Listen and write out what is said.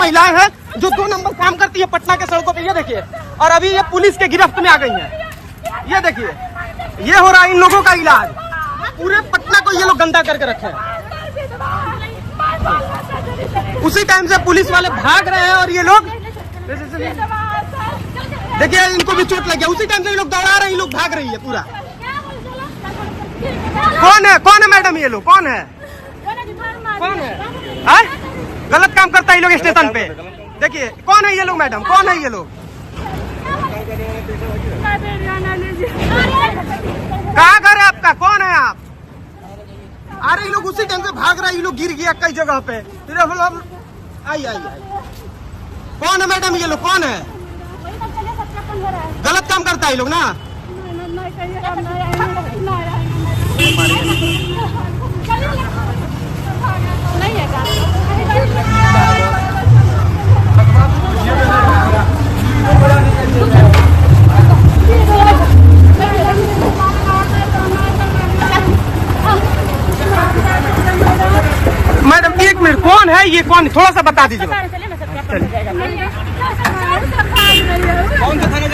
महिलाएं हैं जो 2 नंबर काम करती है पटना के सड़कों पे, ये देखिए। और अभी ये पुलिस के गिरफ्त में आ गई हैं। ये देखिए, ये हो रहा है इन लोगों का इलाज। पूरे पटना को ये लोग गंदा करके रखे हैं। उसी टाइम से पुलिस वाले भाग रहे हैं और ये लोग देखिए, इनको भी चोट लग गया। उसी टाइम से ये लोग दौड़ा रहे हैं, ये लोग भाग रही है पूरा। कौन है मैडम ये लोग? कौन है? गलत काम करता है ये लोग स्टेशन पे। देखिए कौन है ये लोग मैडम, कौन है ये लोग? कहाँ घर है आपका? कौन है आप? अरे ये लोग उसी टाइम से भाग रहा है, ये लोग गिर गया कई जगह पे। आई कौन है मैडम ये लोग? कौन है? गलत काम करता है ये लोग ना। मैडम 1 मिनट, कौन है ये? कौन? थोड़ा सा बता दीजिए। कौन सा थाना?